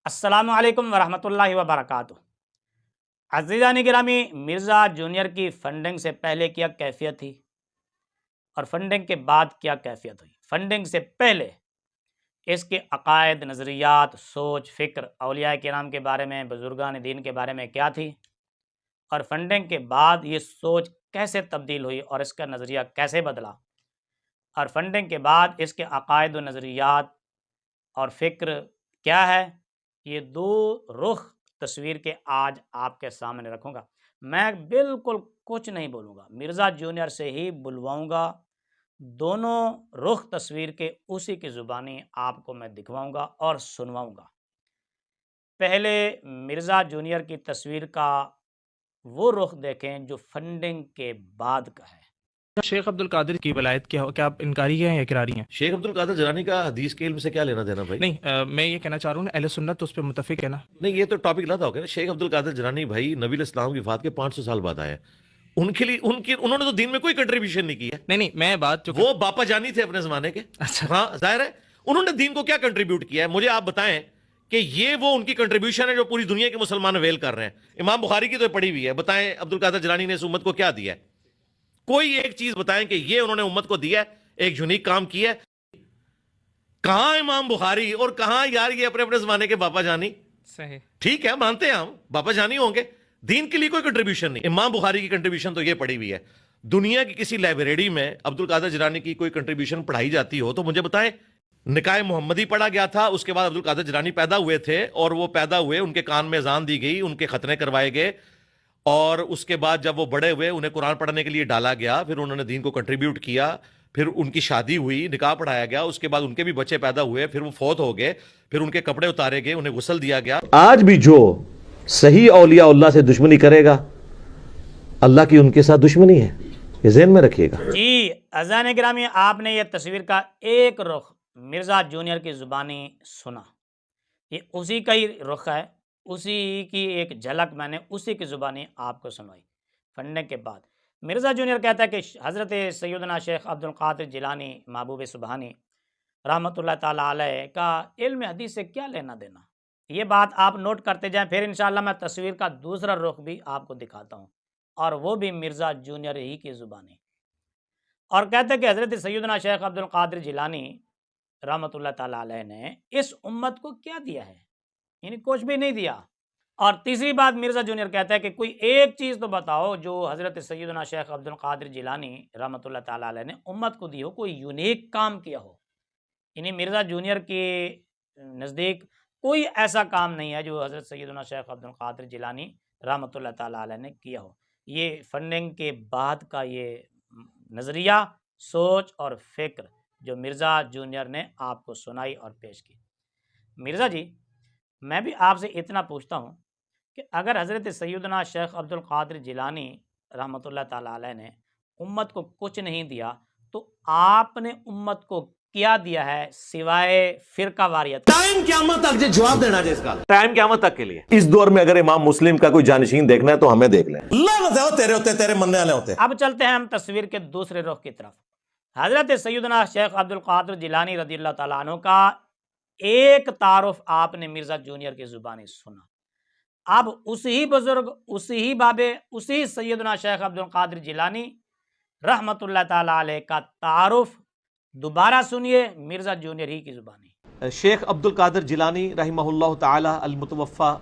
السلام علیکم ورحمۃ اللہ وبرکاتہ۔ عزیزان گرامی، مرزا جونیئر کی فنڈنگ سے پہلے کیا کیفیت تھی اور فنڈنگ کے بعد کیا کیفیت ہوئی؟ فنڈنگ سے پہلے اس کے عقائد، نظریات، سوچ، فکر، اولیاء کرام کے بارے میں، بزرگان دین کے بارے میں کیا تھی، اور فنڈنگ کے بعد یہ سوچ کیسے تبدیل ہوئی اور اس کا نظریہ کیسے بدلا، اور فنڈنگ کے بعد اس کے عقائد و نظریات اور فکر کیا ہے، یہ دو رخ تصویر کے آج آپ کے سامنے رکھوں گا۔ میں بالکل کچھ نہیں بولوں گا، مرزا جونیئر سے ہی بلواؤں گا، دونوں رخ تصویر کے اسی کی زبانی آپ کو میں دکھواؤں گا اور سنواؤں گا۔ پہلے مرزا جونیئر کی تصویر کا وہ رخ دیکھیں جو فنڈنگ کے بعد کا ہے۔ شیخ عبد القادر کی ولایت کیا آپ انکاری ہیں یا اقراری ہیں؟ شیخ عبد القادر جیلانی کا حدیث کے علم سے کیا لینا دینا بھائی؟ نہیں، میں یہ کہنا چاہ رہا ہوں اہل سنت اس پہ متفق ہے نا؟ نہیں، یہ تو ٹاپک لاتا ہوگا نا۔ شیخ عبد القادر جیلانی بھائی نبی الاسلام کی وفات کے 500 سال بعد آئے، ان کے لیے انہوں نے تو دین میں کوئی کنٹریبیوشن نہیں کی ہے۔ نہیں، میں بات وہ باپا جانی تھے اپنے زمانے کے۔ اچھا، ہاں ظاہر ہے انہوں نے دین کو کیا کنٹریبیوٹ کیا ہے، مجھے آپ بتائیں کہ یہ وہ ان کی کنٹریبیوشن ہے جو پوری دنیا کے مسلمان ویل کر رہے ہیں۔ امام بخاری کی تو پڑھی ہوئی ہے، بتائیں عبد القادر جیلانی نے اس امت کو کیا دیا ہے؟ کوئی ایک چیز بتائیں کہ یہ انہوں نے امت کو دیا ہے، ایک یونیک کام کیا ہے۔ کہاں امام بخاری اور کہاں یار یہ اپنے اپنے زمانے کے باپا جانی؟ صحیح، ٹھیک ہے مانتے ہیں ہم باپا جانی ہوں گے، دین کے لیے کوئی کنٹریبیوشن نہیں۔ امام بخاری کی کنٹریبیوشن تو یہ پڑھی ہوئی ہے۔ دنیا کی کسی لائبریری میں عبد القادر جیلانی کی کوئی کنٹریبیوشن پڑھائی جاتی ہو تو مجھے بتائیں۔ نکاح محمدی پڑھا گیا تھا، اس کے بعد عبد القادر جیلانی پیدا ہوئے تھے، اور وہ پیدا ہوئے، ان کے کان میں اذان دی گئی، ان کے ختنے کروائے گئے، اور اس کے بعد جب وہ بڑے ہوئے انہیں قرآن پڑھنے کے لیے ڈالا گیا، پھر انہوں نے دین کو کنٹریبیوٹ کیا، پھر ان کی شادی ہوئی، نکاح پڑھایا گیا، اس کے بعد ان کے بھی بچے پیدا ہوئے، پھر وہ فوت ہو گئے، پھر ان کے کپڑے اتارے گئے، انہیں غسل دیا گیا۔ آج بھی جو صحیح اولیاء اللہ سے دشمنی کرے گا، اللہ کی ان کے ساتھ دشمنی ہے، یہ ذہن میں رکھیے گا۔ جی عزیزان گرامی، آپ نے یہ تصویر کا ایک رخ مرزا جونیئر کی زبانی سنا، یہ اسی کا ہی رخ ہے، اسی کی ایک جھلک میں نے اسی کی زبانی آپ کو سنوائی۔ فنڈنگ کے بعد مرزا جونیئر کہتا ہے کہ حضرت سیدنا شیخ عبد القادر جیلانی محبوب سبحانی رحمۃ اللہ تعالیٰ علیہ کا علم حدیث سے کیا لینا دینا، یہ بات آپ نوٹ کرتے جائیں، پھر انشاءاللہ میں تصویر کا دوسرا رخ بھی آپ کو دکھاتا ہوں، اور وہ بھی مرزا جونیئر ہی کی زبانی۔ اور کہتے ہیں کہ حضرت سیدنا شیخ عبد القادر جیلانی رحمۃ اللہ تعالیٰ علیہ نے اس امت کو کیا دیا ہے، یعنی کچھ بھی نہیں دیا۔ اور تیسری بات مرزا جونیئر کہتا ہے کہ کوئی ایک چیز تو بتاؤ جو حضرت سیدنا شیخ عبد القادر جیلانی رحمۃ اللہ تعالیٰ علیہ نے امت کو دی ہو، کوئی یونیک کام کیا ہو۔ یعنی مرزا جونیئر کے نزدیک کوئی ایسا کام نہیں ہے جو حضرت سیدنا شیخ عبد القادر جیلانی رحمۃ اللہ تعالیٰ علیہ نے کیا ہو۔ یہ فنڈنگ کے بعد کا یہ نظریہ، سوچ اور فکر جو مرزا جونیئر نے آپ کو سنائی اور پیش کی۔ مرزا جی، میں بھی آپ سے اتنا پوچھتا ہوں کہ اگر حضرت سیدنا شیخ عبد القادر جیلانی رحمۃ اللہ تعالیٰ علیہ نے امت کو کچھ نہیں دیا تو آپ نے امت کو کیا دیا ہے سوائے فرقہ واریت؟ ٹائم قیامت تک جو جواب دینا ہے اس کا، ٹائم قیامت تک کے لیے۔ اس دور میں اگر امام مسلم کا کوئی جانشین دیکھنا ہے تو ہمیں دیکھ لیں، لعنت ہے تیرے ہوتے، تیرے مننے والے ہوتے۔ اب چلتے ہیں ہم تصویر کے دوسرے رخ کی طرف۔ حضرت سیدنا شیخ عبد القادر جیلانی رضی اللہ تعالیٰ عنہ کا ایک تعارف آپ نے مرزا جونیئر کی زبانی سنا۔ اب اسی بزرگ، اسی بابے، اسی سیدنا شیخ عبد القادر جیلانی رحمۃ اللہ تعالیٰ علیہ کا تعارف دوبارہ سنیے مرزا جونیئر ہی کی زبانی۔ شیخ عبد القادر جیلانی رحمہ اللہ تعالی المتوفی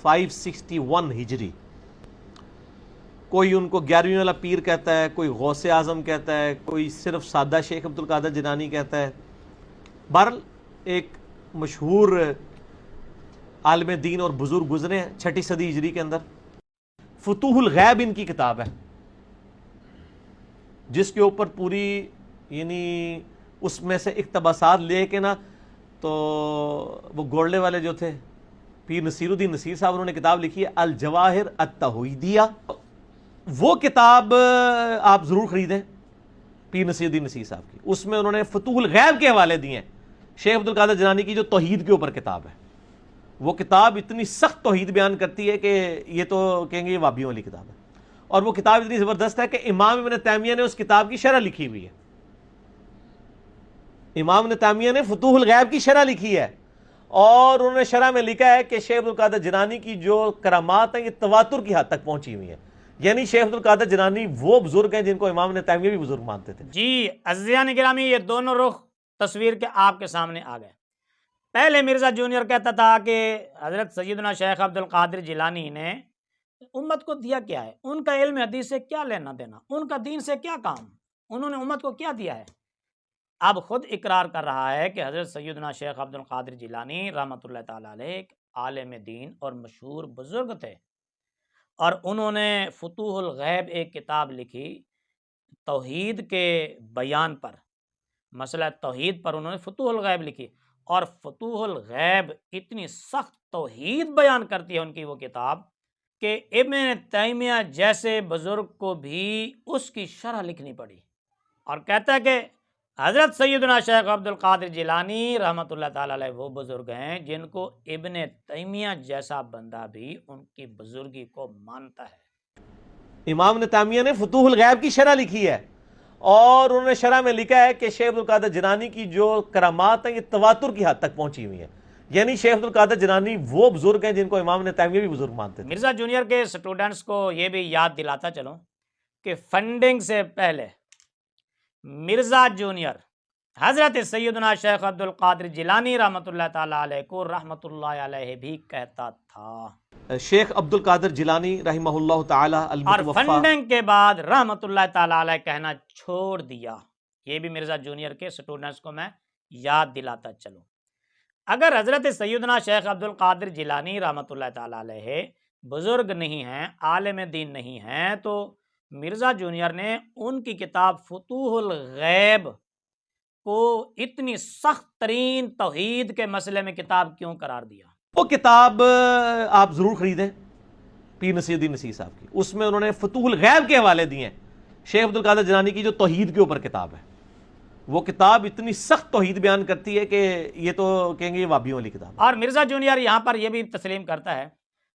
561 ہجری، کوئی ان کو 11ویں والا پیر کہتا ہے، کوئی غوث اعظم کہتا ہے، کوئی صرف سادہ شیخ عبد القادر جیلانی کہتا ہے۔ بہرحال ایک مشہور عالم دین اور بزرگ گزرے ہیں 6 صدی ہجری کے اندر۔ فتوح الغیب ان کی کتاب ہے، جس کے اوپر پوری یعنی اس میں سے اقتباسات لے کے نا، تو وہ گوڑلے والے جو تھے پیر نصیر الدین نصیر صاحب، انہوں نے کتاب لکھی ہے الجواہر التوحیدیہ، وہ کتاب آپ ضرور خریدیں پیر نصیر الدین نصیر صاحب کی۔ اس میں انہوں نے فتوح الغیب کے حوالے دیے ہیں شیخ عبد القادر جیلانی کی جو توحید کے اوپر کتاب ہے۔ وہ کتاب اتنی سخت توحید بیان کرتی ہے کہ یہ تو کہیں گے یہ وابیوں والی کتاب ہے، اور وہ کتاب اتنی زبردست ہے کہ امام ابن تیمیہ نے اس کتاب کی شرح لکھی ہوئی ہے۔ امام ابن تیمیہ نے فتوح الغیب کی شرح لکھی ہے، اور انہوں نے شرح میں لکھا ہے کہ شیخ عبد القادر جیلانی کی جو کرامات ہیں یہ تواتر کی حد تک پہنچی ہوئی ہیں، یعنی شیخ عبد القادر جیلانی وہ بزرگ ہیں جن کو امام ابن تیمیہ بھی بزرگ مانتے تھے۔ جی عزیزان گرامی، یہ دونوں رخ تصویر کے آپ کے سامنے آ گئے۔ پہلے مرزا جونیئر کہتا تھا کہ حضرت سیدنا شیخ عبد القادر جیلانی نے امت کو دیا کیا ہے، ان کا علم حدیث سے کیا لینا دینا، ان کا دین سے کیا کام، انہوں نے امت کو کیا دیا ہے۔ اب خود اقرار کر رہا ہے کہ حضرت سیدنا شیخ عبد القادر جیلانی رحمۃ اللہ تعالیٰ علیہ ایک عالم دین اور مشہور بزرگ تھے، اور انہوں نے فتوح الغیب ایک کتاب لکھی توحید کے بیان پر، مسئلہ توحید پر انہوں نے فتوح الغیب لکھی، اور فتوح الغیب اتنی سخت توحید بیان کرتی ہے ان کی وہ کتاب کہ ابن تیمیہ جیسے بزرگ کو بھی اس کی شرح لکھنی پڑی، اور کہتا ہے کہ حضرت سیدنا شیخ عبد القادر جیلانی رحمۃ اللہ تعالیٰ علیہ وہ بزرگ ہیں جن کو ابن تیمیہ جیسا بندہ بھی ان کی بزرگی کو مانتا ہے۔ امام ابن تیمیہ نے فتوح الغیب کی شرح لکھی ہے، اور انہوں نے شرح میں لکھا ہے کہ شیخ عبد القادر جیلانی کی جو کرامات ہیں یہ تواتر کی حد تک پہنچی ہوئی ہیں، یعنی شیخ عبد القادر جیلانی وہ بزرگ ہیں جن کو امام ابن تیمیہ بھی بزرگ مانتے تھے۔ مرزا جونیئر کے سٹوڈنٹس کو یہ بھی یاد دلاتا چلوں کہ فنڈنگ سے پہلے مرزا جونیئر حضرت سیدنا شیخ عبد القادر جیلانی رحمۃ اللہ تعالیٰ علیہ کو رحمۃ اللہ علیہ بھی کہتا تھا، شیخ عبد القادر جیلانی رحمہ اللہ تعالی اور المتوفی، فنڈنگ کے بعد رحمۃ اللہ تعالیٰ علیہ کہنا چھوڑ دیا۔ یہ بھی مرزا جونیئر کے سٹوڈنٹس کو میں یاد دلاتا چلوں۔ اگر حضرت سیدنا شیخ عبد القادر جیلانی رحمۃ اللہ تعالیٰ علیہ بزرگ نہیں ہیں، عالم دین نہیں ہیں، تو مرزا جونیئر نے ان کی کتاب فتوح الغیب کو اتنی سخت ترین توحید کے مسئلے میں کتاب کیوں قرار دیا؟ وہ کتاب آپ ضرور خریدیں، پیر نصیر الدین نصیر صاحب کی، اس میں انہوں نے فتوح الغیب کے حوالے دیے ہیں شیخ عبد القادر جیلانی کی جو توحید کے اوپر کتاب ہے۔ وہ کتاب اتنی سخت توحید بیان کرتی ہے کہ یہ تو کہیں گے یہ وابیوں والی کتاب ہے۔ اور مرزا جونیئر یہاں پر یہ بھی تسلیم کرتا ہے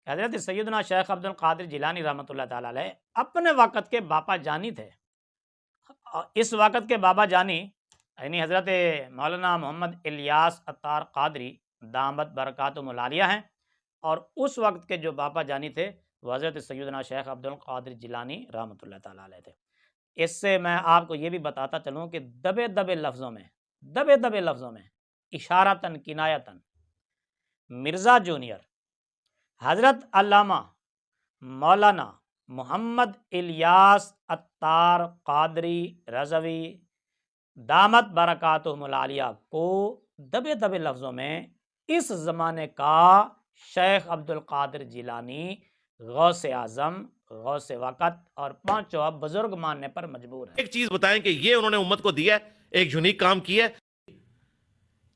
کہ حضرت سیدنا شیخ عبد القادر جیلانی رحمۃ اللہ تعالیٰ علیہ اپنے وقت کے باپا جانی تھے۔ اس وقت کے بابا جانی یعنی حضرت مولانا محمد الیاس عطار قادری دامت برکاتہم العالیہ ہیں، اور اس وقت کے جو باپا جانی تھے وہ حضرت سیدنا شیخ عبد القادر جیلانی رحمۃ اللہ تعالیٰ علیہ تھے۔ اس سے میں آپ کو یہ بھی بتاتا چلوں کہ دبے دبے لفظوں میں اشارتاً کنایتاً مرزا جونیئر حضرت علامہ مولانا محمد الیاس عطار قادری رضوی دامت برکاتہم العالیہ کو دبے دبے لفظوں میں اس زمانے کا شیخ عبد القادر جیلانی غوث اعظم، غوث وقت اور پانچوں بزرگ ماننے پر مجبور ہے۔ ایک چیز بتائیں کہ یہ انہوں نے امت کو دیا ہے، ایک یونیک کام کیا ہے۔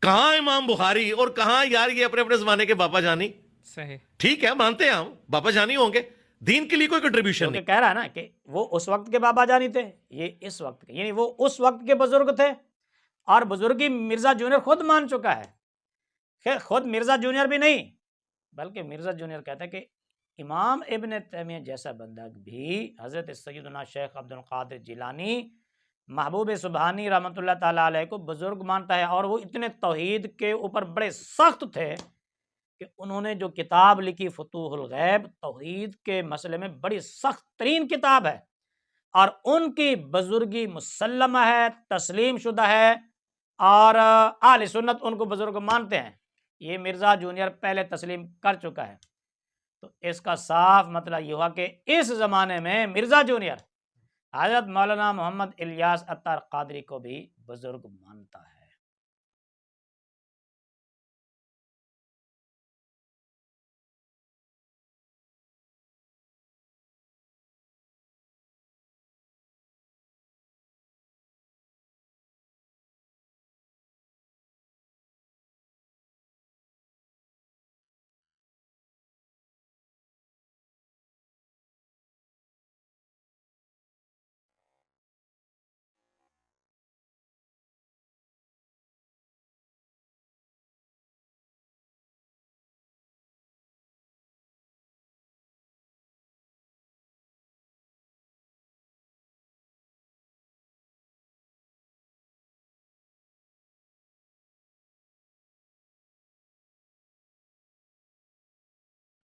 کہاں امام بخاری اور کہاں یار یہ اپنے اپنے زمانے کے باپا جانی؟ صحیح، ٹھیک ہے مانتے ہیں ہم باپا جانی ہوں گے، دین کے لیے کوئی کنٹریبیوشن نہیں۔ کہہ رہا ہے نا کہ وہ اس وقت کے بابا جانی تھے، یہ اس وقت کے، یعنی وہ اس وقت کے بزرگ تھے، اور بزرگی مرزا جونیئر خود مان چکا ہے۔ خیر خود مرزا جونیئر بھی نہیں، بلکہ مرزا جونیئر کہتا ہے کہ امام ابن تیمیہ جیسا بندہ بھی حضرت سیدنا شیخ عبد القادر جیلانی محبوب سبحانی رحمۃ اللہ تعالیٰ علیہ کو بزرگ مانتا ہے، اور وہ اتنے توحید کے اوپر بڑے سخت تھے کہ انہوں نے جو کتاب لکھی فتوح الغیب توحید کے مسئلے میں بڑی سخت ترین کتاب ہے، اور ان کی بزرگی مسلمہ ہے، تسلیم شدہ ہے، اور اہل سنت ان کو بزرگ مانتے ہیں۔ یہ مرزا جونیئر پہلے تسلیم کر چکا ہے، تو اس کا صاف مطلب یہ ہوا کہ اس زمانے میں مرزا جونیئر حضرت مولانا محمد الیاس عطار قادری کو بھی بزرگ مانتا ہے۔